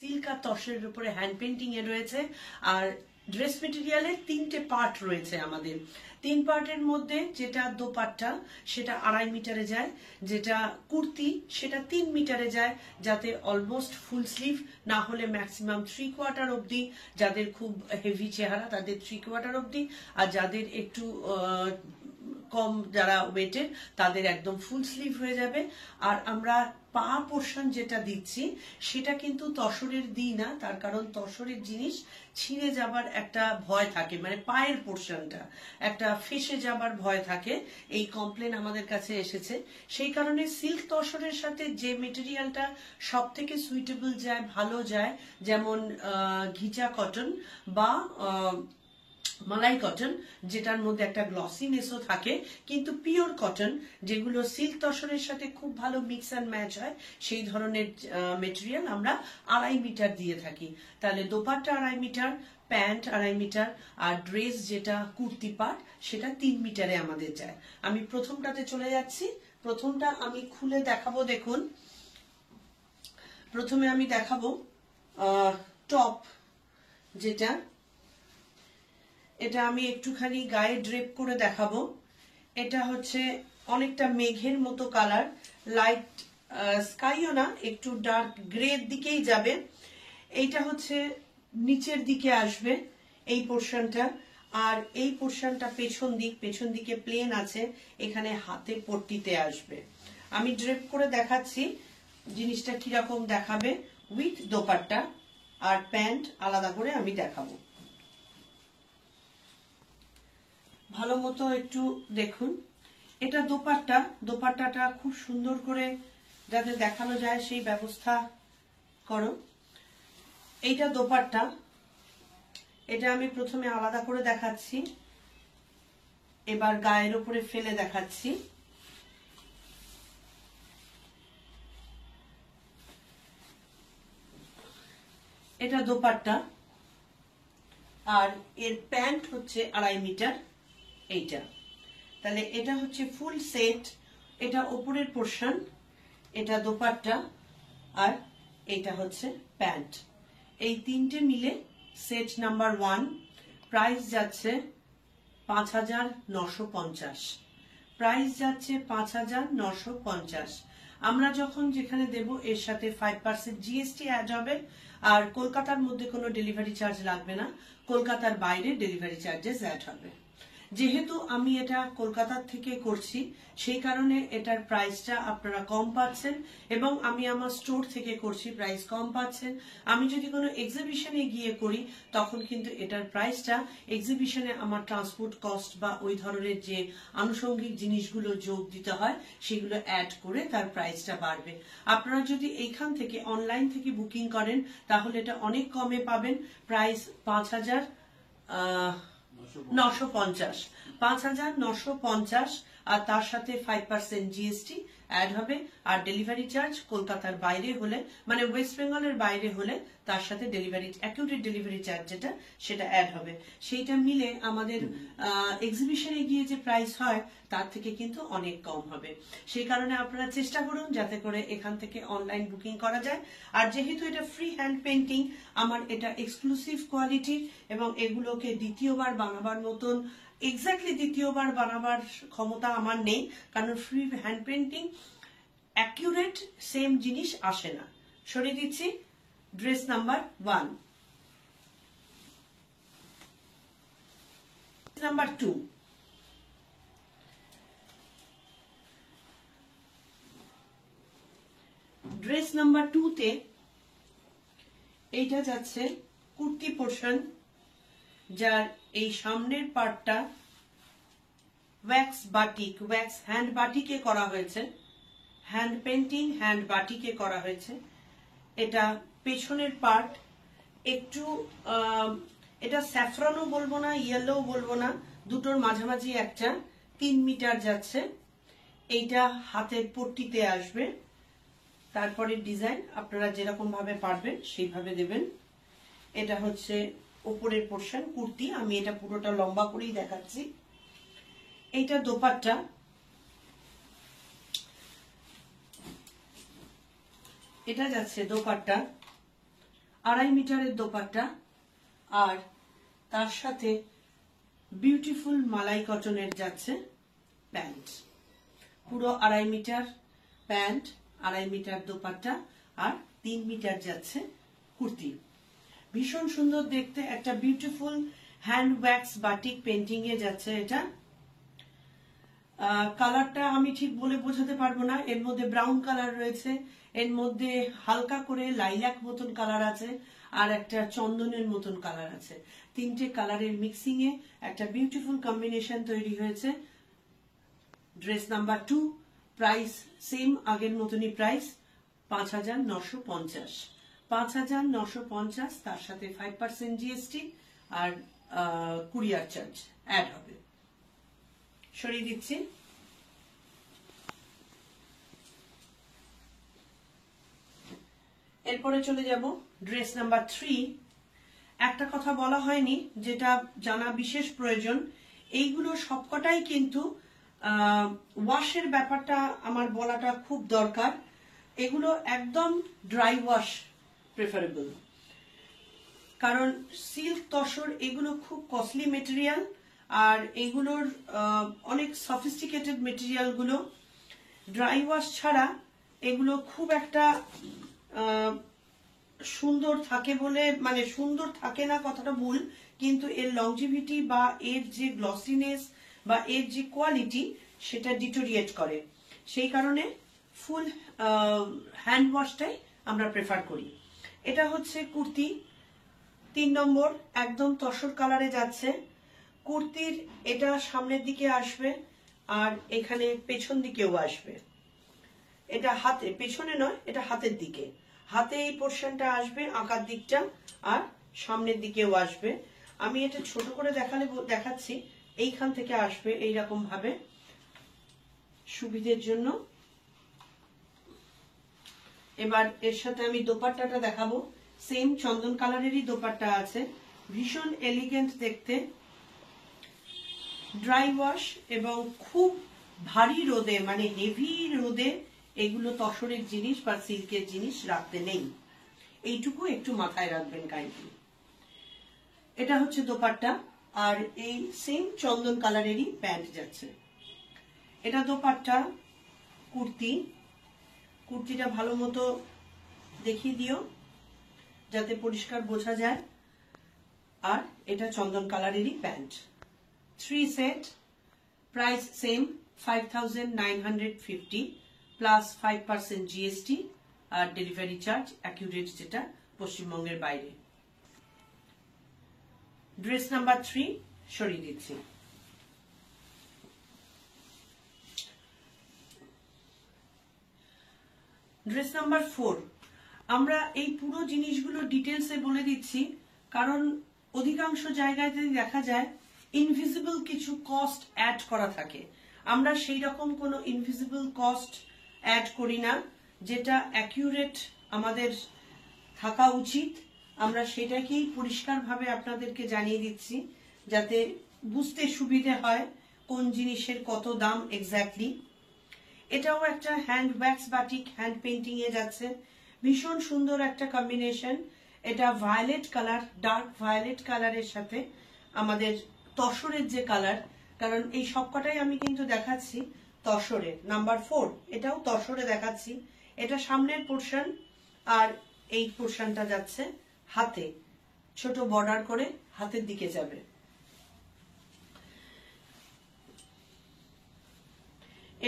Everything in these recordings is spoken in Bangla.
সিল্ক আর তসরের উপরে হ্যান্ড পেন্টিং এ রয়েছে। আর ড্রেস মেটেরিয়ালের 3টে পার্ট রয়েছে আমাদের। 3 পার্টের মধ্যে যেটা দোপাট্টা সেটা 2.5 মিটারে যায়, যেটা কুর্তি সেটা 3 মিটারে যায়, যাতে অলমোস্ট ফুল স্লিভ না হলে ম্যাক্সিমাম 3/4 অবধি, যাদের খুব হেভি চেহারা তাদের 3/4 অবধি, আর যাদের একটু কম যারা ওয়েটের তাদের একদম ফুল স্লিভ হয়ে যাবে। আর আমরা পা পোর্শন যেটা দিচ্ছি সেটা কিন্তু তসরের দিই না, তার কারণ তসরের জিনিস ছিঁড়ে যাবার একটা ভয় থাকে, মানে পায়ের পোর্শনটা একটা ফেসে যাবার ভয় থাকে। এই কমপ্লেন আমাদের কাছে এসেছে, সেই কারণে সিল্ক তসরের সাথে যে মেটেরিয়ালটা সব থেকে সুইটেবল যায়, ভালো যায়, যেমন ঘিচা কটন বা মালাই কটন, যেটার মধ্যে একটা গ্লসিনেসও থাকে, কিন্তু পিওর কটন যেগুলো সিল্ক তসরের সাথে খুব ভালো মিক্স অ্যান্ড ম্যাচ হয়, সেই ধরনের মেটেরিয়াল আমরা 2.5 মিটার দিয়ে থাকি। তাহলে দোপাট্টা 2.5 মিটার, প্যান্ট 2.5 মিটার, আর ড্রেস যেটা কুর্তি পার্ট সেটা 3 মিটারে আমাদের যায়। আমি প্রথমটাতে চলে যাচ্ছি। প্রথমটা আমি খুলে দেখাবো। দেখুন, প্রথমে আমি দেখাবো টপ, যেটা এটা আমি একটুখানি গায়ে ড্রেপ করে দেখাবো। এটা হচ্ছে অনেকটা মেঘের মতো কালার, লাইট স্কাইও না, একটু ডার্ক গ্রের দিকেই যাবে। এইটা হচ্ছে নিচের দিকে আসবে এই পোর্শনটা, আর এই পোর্শনটা পেছন দিকে প্লেন আছে, এখানে হাতে পট্টিতে আসবে। আমি ড্রেপ করে দেখাচ্ছি জিনিসটা কিরকম দেখাবে উইথ দোপাট্টা, আর প্যান্ট আলাদা করে আমি দেখাবো। ভালো মতো একটু দেখুন। এটা দোপাট্টাটা খুব সুন্দর করে যাতে দেখানো যায় সেই ব্যবস্থা করো। এইটা দোপাট্টা, এটা আমি প্রথমে আলাদা করে দেখাচ্ছি, এবার গায়ের উপরে ফেলে দেখাচ্ছি। এটা দোপাট্টা, আর এর প্যান্ট হচ্ছে 2.5 মিটার এইটা। তাহলে এটা হচ্ছে ফুল সেট, এটা ওপরের পোর্শন, এটা দোপাট্টা, আর এটা হচ্ছে প্যান্ট। এই 3টে মিলে সেট নাম্বার 1। প্রাইস যাচ্ছে 5,950। প্রাইস যাচ্ছে 5,950। আমরা যখন যেখানে দেব এর সাথে 5% জিএসটি অ্যাড হবে, আর কলকাতার মধ্যে কোনো ডেলিভারি চার্জ লাগবে না, কলকাতার বাইরে ডেলিভারি চার্জেস অ্যাড হবে। যেহেতু আমি এটা কলকাতার থেকে করছি, সেই কারণে এটার প্রাইসটা আপনারা কম পাচ্ছেন, এবং আমি আমার স্টোর থেকে করছি, প্রাইস কম পাচ্ছেন। আমি যদি কোনো এক্সিবিশনে গিয়ে করি তখন কিন্তু এটার প্রাইসটা এক্সিবিশনে আমার ট্রান্সপোর্ট কস্ট বা ওই ধরনের যে আনুষঙ্গিক জিনিসগুলো যোগ দিতে হয় সেগুলো অ্যাড করে তার প্রাইসটা বাড়বে। আপনারা যদি এইখান থেকে অনলাইন থেকে বুকিং করেন তাহলে এটা অনেক কমে পাবেন। প্রাইস 5,950, 5,950, আর তার সাথে 5% জিএসটি অ্যাড হবে। আর ডেলিভারি চার্জ কলকাতার বাইরে হলে, মানে ওয়েস্ট বেঙ্গলের বাইরে হলে, তার সাথে অ্যাকিউরেট ডেলিভারি চার্জ যেটা সেটা অ্যাড হবে। সেইটা মিলে আমাদের এক্সিবিশনে গিয়ে যে প্রাইস হয় তার থেকে কিন্তু অনেক কম হবে। সেই কারণে আপনারা চেষ্টা করুন যাতে করে এখান থেকে অনলাইন বুকিং করা যায়। আর যেহেতু এটা ফ্রি হ্যান্ড পেন্টিং, আমার এটা এক্সক্লুসিভ কোয়ালিটি, এবং এগুলোকে দ্বিতীয়বার বানাবার মতন, এক্স্যাক্টলি দ্বিতীয়বার বানাবার ক্ষমতা আমার নেই, কারণ free hand painting accurate same জিনিস আসে না। সরিয়ে দিচ্ছি। Dress number 1। Number 2। Dress number 2-তে এইটা যাচ্ছে কুর্তি পোর্শন, যার এই সামনের পার্টটা ওয়্যাক্স হ্যান্ড বাটিকে করা হয়েছে, হ্যান্ড পেন্টিং হ্যান্ড বাটিকে করা হয়েছে। এটা পেছনের পার্ট একটু এটা স্যাফরনও বলবো না, ইয়েলো বলবো না, দুটোর মাঝামাঝি একটা 3 মিটার যাচ্ছে। এইটা হাতের পট্টিতে আসবে। তারপরে ডিজাইন আপনারা যেরকম ভাবে পারবেন সেইভাবে দেবেন। এটা হচ্ছে উপরের পোর্শন কুর্তি, আমি এটা পুরোটা লম্বা করেই দেখাচ্ছি। এইটা দোপাট্টা, এটা যাচ্ছে দোপাট্টা, 2.5 মিটারের দোপাট্টা, আর তার সাথে বিউটিফুল মালাই কটনের যাচ্ছে প্যান্ট। পুরো 2.5 মিটার প্যান্ট, 2.5 মিটার দোপাট্টা, আর 3 মিটার যাচ্ছে কুর্তি। ভীষণ সুন্দর দেখতে, একটা beautiful hand wax batik painting এ যাচ্ছে এটা। কালারটা আমি ঠিক বলে বোঝাতে পারবো না। এর মধ্যে ব্রাউন কালার রয়েছে, এর মধ্যে হালকা করে লাইলাক মতন কালার আছে, আর একটা চন্দনের মতন কালার আছে। 3টে কালারের মিক্সিং এ একটা বিউটিফুল কম্বিনেশন তৈরি হয়েছে। ড্রেস নাম্বার 2, প্রাইস সেম, আগের মতনই প্রাইস 5,950। 5,950, তার সাথে 5% জিএসটি আর কুরিয়ার চার্জ অ্যাড হবে। সরিয়ে দিচ্ছি। এরপরে চলে যাব ড্রেস নাম্বার 3। একটা কথা বলা হয়নি, যেটা জানা বিশেষ প্রয়োজন। এইগুলো সবকটাই কিন্তু ওয়াশের ব্যাপারটা আমার বলাটা খুব দরকার। এগুলো একদম ড্রাই ওয়াশ প্রেফারেবল, কারণ সিল্ক তসর এগুলো খুব কস্টলি মেটেরিয়াল, আর এগুলোর অনেক সফিস্টিকেটেড মেটেরিয়াল গুলো। ড্রাই ওয়াশ ছাড়া এগুলো খুব একটা সুন্দর থাকে বলে, মানে সুন্দর থাকে না কথাটা ভুল, কিন্তু এর লংজিভিটি বা এর যে গ্লসিনেস বা এর যে কোয়ালিটি সেটা ডিটোরিয়েট করে। সেই কারণে ফুল হ্যান্ড ওয়াশটাই আমরা প্রেফার করি। এটা হচ্ছে কুর্তি 3 নম্বর, একদম তসর কালারে যাচ্ছে। কুর্তির এটা সামনের দিকে আসবে, আর এখানে পেছন দিকেও আসবে। এটা হাতে, পেছনে নয়, এটা হাতের দিকে। হাতে এই পোর্শনটা আসবে, আঁকার দিকটা, আর সামনের দিকেও আসবে। আমি এটা ছোট করে দেখাচ্ছি, এইখান থেকে আসবে এইরকম ভাবে সুবিধের জন্য। এবার এর সাথে আমি দোপাট্টাটা দেখাবো। সেম চন্দন কালারেরই দোপাট্টা আছে, ভীষণ এলিগেন্ট দেখতে। ড্রাই ওয়াশ এবং খুব ভারী রোদে, মানে হেভি রোদে এগুলো তসরের জিনিস বা সিল্কের জিনিস রাখতে নেই, এইটুকু একটু মাথায় রাখবেন কাইন্ডলি। এটা হচ্ছে দোপাট্টা, আর এই সেম চন্দন কালারেরই প্যান্ট যাচ্ছে। এটা দোপাট্টা, কুর্তিটা ভালো মতো দেখিয়ে দিও যাতে পরিষ্কার বোঝা যায়। আর এটা চন্দন কালারেরই pant. 3 set, price same 5,950 plus 5% GST আর ডেলিভারি চার্জ অ্যাকিউরেট, যেটা পশ্চিমবঙ্গের বাইরে। ড্রেস নাম্বার 3 সরিয়ে দিচ্ছি। ড্রেস নাম্বার 4, আমরা এই পুরো জিনিসগুলো ডিটেলসে বলে দিচ্ছি, কারণ অধিকাংশ জায়গায় যদি দেখা যায় ইনভিজিবল কিছু কস্ট অ্যাড করা থাকে। আমরা সেই রকম কোনো ইনভিজিবল কস্ট অ্যাড করি না, যেটা অ্যাকিউরেট আমাদের থাকা উচিত। আমরা সেটাকেই পরিষ্কারভাবে আপনাদেরকে জানিয়ে দিচ্ছি, যাতে বুঝতে সুবিধে হয় কোন জিনিসের কত দাম এক্স্যাক্টলি। এটাও একটা hand wax batik hand painting এ যাচ্ছে, ভীষণ সুন্দর একটা কম্বিনেশন। এটা ভায়োলেট কালার, ডার্ক ভায়োলেট কালারের সাথে আমাদের তসরের যে কালার, কারণ এই সবকটাই আমি কিন্তু দেখাচ্ছি তসরে। নাম্বার 4 এটাও তসরে দেখাচ্ছি। এটা সামনের পোর্শন, আর এই পোর্শনটা যাচ্ছে হাতে, ছোট বর্ডার করে হাতের দিকে যাবে।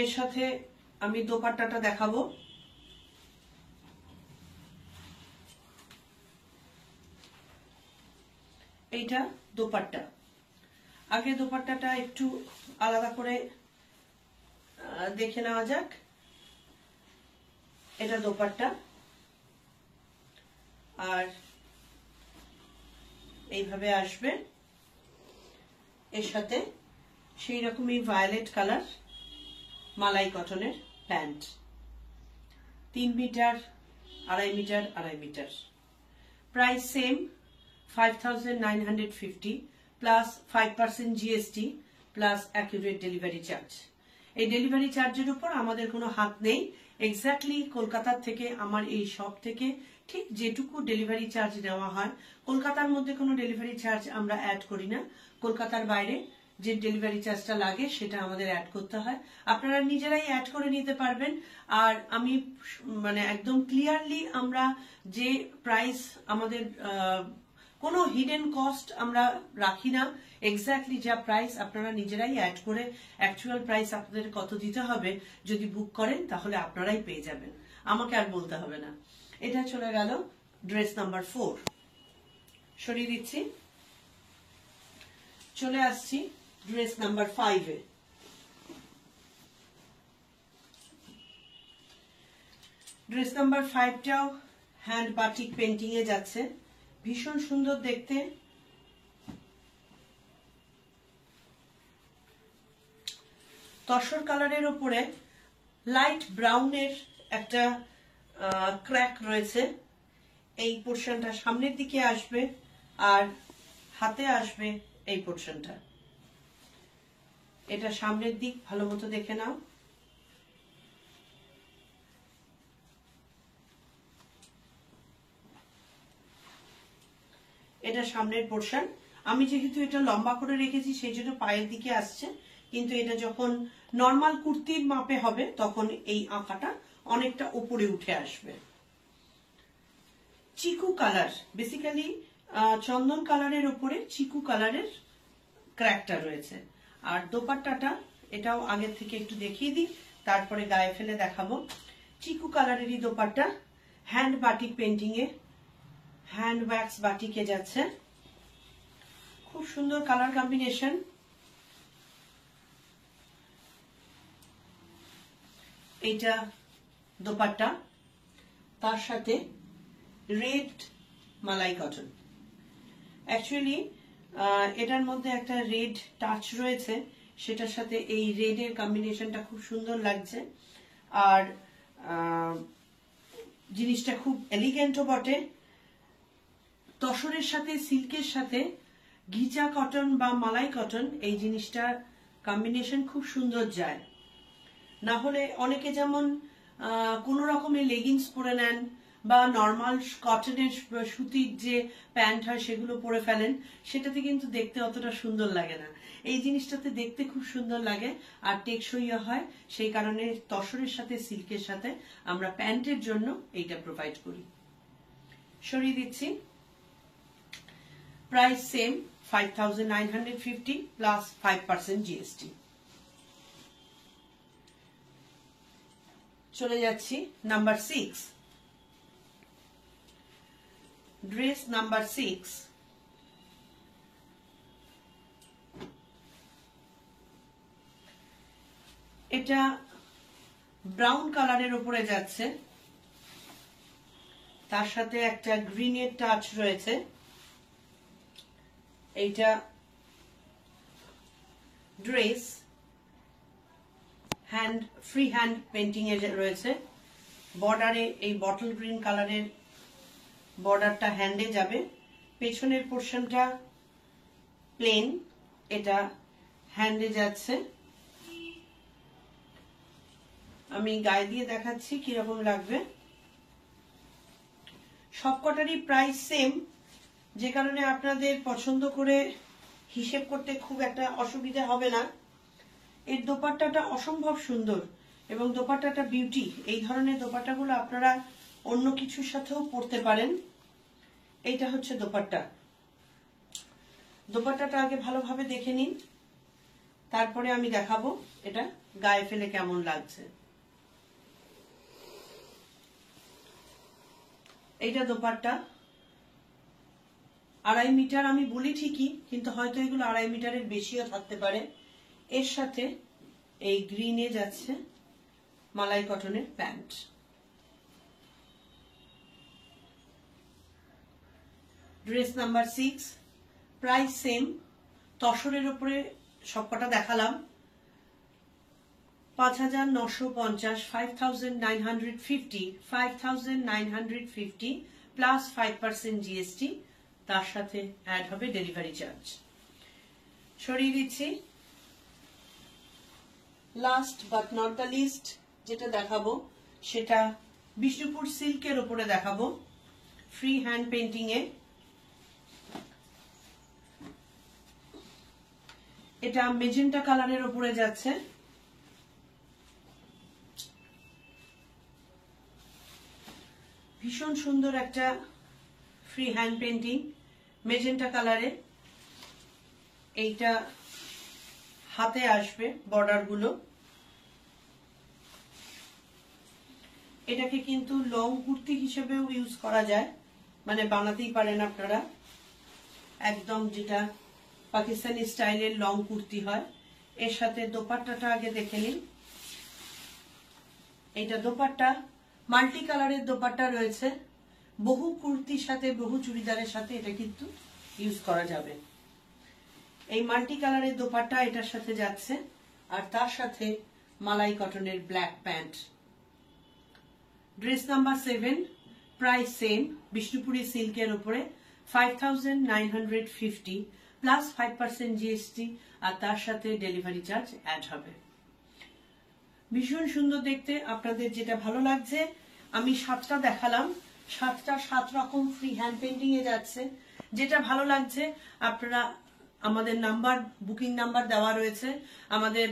এর সাথে আমি দোপাট্টাটা দেখাবো। এইটা দোপাট্টা। আগে দোপাট্টাটা একটু আলাদা করে দেখে নেওয়া যাক। এটা দোপাট্টা, আর এইভাবে আসবে। এর সাথে সেই রকমই ভায়োলেট কালার মালাই কটনের pant. 3 metre, 2.5 metre, 2.5 metre. Price same 5,950 plus 5% GST plus accurate delivery charge. এই ডেলিভারি চার্জের উপর আমাদের কোনো হাত নেই। এক্স্যাক্টলি কলকাতার থেকে আমার এই শপ থেকে ঠিক যেটুকু ডেলিভারি চার্জ নেওয়া হয়, কলকাতার মধ্যে কোনো ডেলিভারি চার্জ আমরা অ্যাড করি না, কলকাতার বাইরে যে ডেলিভারি চার্জটা লাগে সেটা আমাদের অ্যাড করতে হয়। আপনারা নিজেরাই অ্যাড করে নিতে পারবেন। আর আমি মানে একদম ক্লিয়ারলি আমরা যে প্রাইস আমাদের কোনো হিডেন কস্ট আমরা রাখি না, এক্স্যাক্টলি যা প্রাইস আপনারা নিজেরাই অ্যাড করে অ্যাকচুয়াল প্রাইস আপনাদের কত দিতে হবে যদি বুক করেন তাহলে আপনারাই পেয়ে যাবেন, আমাকে আর বলতে হবে না। এটা চলে গেল ড্রেস নাম্বার 4। সরিয়ে দিচ্ছি, চলে আসছি ড্রেস নাম্বার 5-এ। ড্রেস নাম্বার 5টাও হ্যান্ড বাটিক পেন্টিং এ যাচ্ছে, ভীষণ সুন্দর দেখতে। তসর কালারের ওপরে লাইট ব্রাউনের একটা ক্র্যাক রয়েছে। এই পোর্শনটা সামনের দিকে আসবে আর হাতে আসবে এই পোর্শনটা। এটা সামনের দিক, ভালো মতো দেখে নাও। এটা সামনের পোর্শন। আমি যেহেতু এটা লম্বা করে রেখেছি সেই জন্য পায়ের দিকে আসছে, কিন্তু এটা যখন নর্মাল কুর্তির মাপে হবে তখন এই আঁকাটা অনেকটা উপরে উঠে আসবে। চিকু কালার, বেসিক্যালি চন্দন কালারের উপরে চিকু কালারের ক্র্যাকটা রয়েছে। আর দোপাট্টাটা এটাও আগের থেকে একটু দেখিয়ে দিই, তারপরে গায়ে ফেলে দেখাবো। চিকু কালারেরই দোপাট্টা, হ্যান্ড বাটিক পেন্টিং এ, হ্যান্ড ওয়্যাক্স বাটিকে যাচ্ছে। খুব সুন্দর কালার কম্বিনেশন। এইটা দোপাট্টা, তার সাথে রেড মালাই কটন। অ্যাকচুয়ালি এটার মধ্যে একটা রেড টাচ রয়েছে, সেটার সাথে এই রেডের কম্বিনেশনটা খুব সুন্দর লাগছে। আর জিনিসটা খুব এলিগেন্টও বটে। তসরের সাথে সিল্কের সাথে ঘিচা কটন বা মালাই কটন, এই জিনিসটার কম্বিনেশন খুব সুন্দর যায়। না হলে অনেকে যেমন কোন রকমের লেগিংস পরে নেন বা নর্মাল কটনের সুতির যে প্যান্ট হয় সেগুলো পরে ফেলেন, সেটাতে কিন্তু দেখতে অতটা সুন্দর লাগে না। এই জিনিসটাতে দেখতে খুব সুন্দর লাগে আর টেকসইও হয়, সেই কারণে তসরের সাথে সিল্কের সাথে আমরা প্যান্টের জন্য এইটা প্রোভাইড করি। সরিয়ে দিচ্ছি, প্রাইস সেম 5950 প্লাস 5% জিএসটি। চলে যাচ্ছি নাম্বার 6। ড্রেস নাম্বার 6, এটা ব্রাউন কালারের উপরে যাচ্ছে, তার সাথে একটা গ্রিনের টাচ রয়েছে। এইটা dress hand free hand painting এ রয়েছে। বর্ডারে এই বটল গ্রিন কালারের বর্ডারটা হ্যান্ডে যাবে, পেছনের পোর্শনটা প্লেন, এটা হ্যান্ডে যাচ্ছে। আমি গায়ে দিয়ে দেখাচ্ছি কিরকম লাগবে। সবকটারই প্রাইস সেম, যে কারণে আপনাদের পছন্দ করে হিসেব করতে খুব একটা অসুবিধা হবে না। এর দোপাট্টাটা অসম্ভব সুন্দর এবং দোপাট্টাটা বিউটি। এই ধরনের দোপাট্টাগুলো আপনারা অন্য কিছুর সাথেও পরতে পারেন। এইটা হচ্ছে দোপাট্টা। দোপাট্টাটা আগে ভালোভাবে দেখে নিন, তারপরে আমি দেখাবো এটা গায়ে ফেলে কেমন লাগছে। এইটা দোপাট্টা, 2.5 মিটার আমি বলি ঠিকই, কিন্তু হয়তো এগুলো 2.5 মিটারের বেশিও থাকতে পারে। এর সাথে এই গ্রিনে যাচ্ছে মালাই কটনের pant. Dress number 6, price same. তসরের উপরে সবকটা দেখালাম। 5950, 5950 প্লাস 5% জিএসটি, তার সাথে অ্যাড হবে ডেলিভারি চার্জ। সরিয়ে দিচ্ছি। Last but not the least যেটা দেখাবো সেটা বিষ্ণুপুর সিল্কের উপরে দেখাবো। ফ্রি হ্যান্ড পেন্টিং এ। এটা মেজেন্টা কালারের উপরে যাচ্ছে। ভীষণ সুন্দর একটা ফ্রি হ্যান্ড পেন্টিং মেজেন্টা কালারে। এইটা হাতে আসবে বর্ডার গুলো। এটাকে কিন্তু লং কুর্তি হিসেবেও ইউজ করা যায়, মানে বানাতেই পারেন আপনারা, একদম যেটা পাকিস্তানি স্টাইলের লং কুর্তি হয়। এর সাথে দোপাট্টাটা আগে দেখে নিন। এটা দোপাট্টা মাল্টি কালারের দোপাট্টা রয়েছে। বহু কুর্তির সাথে বহু চুড়িদারের সাথে এটা কিন্তু ইউজ করা যাবে। এই মাল্টি কালারের দোপাট্টা এটার সাথে যাচ্ছে, আর তার সাথে মালাই কটনের black pant. Dress number 7, price same, Bishnupuri সিল্কের উপরে 5950 প্লাস 5% জিএসটি, আর তার সাথে ডেলিভারি চার্জ অ্যাড হবে। ভীষণ সুন্দর দেখতে। আপনাদের যেটা ভালো লাগছে, আমি 7টা দেখালাম, 7টা 7 রকম ফ্রি হ্যান্ড পেন্টিং এ যাচ্ছে। যেটা ভালো লাগছে আপনারা, আমাদের নাম্বার, বুকিং নাম্বার দেওয়া রয়েছে, আমাদের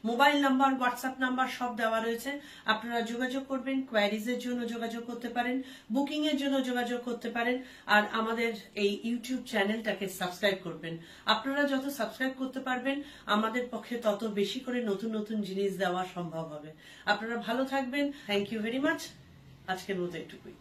মোবাইল নাম্বার, হোয়াটসঅ্যাপ নাম্বার সব দেওয়া রয়েছে। আপনারা যোগাযোগ করবেন, কোয়ারিজ এর জন্য যোগাযোগ করতে পারেন, বুকিং এর জন্য যোগাযোগ করতে পারেন, আর আমাদের এই ইউটিউব চ্যানেলটাকে সাবস্ক্রাইব করবেন। আপনারা যত সাবস্ক্রাইব করতে পারবেন আমাদের পক্ষে তত বেশি করে নতুন নতুন জিনিস দেওয়া সম্ভব হবে। আপনারা ভালো থাকবেন। Thank you very much. আজকের মতো এটুকুই।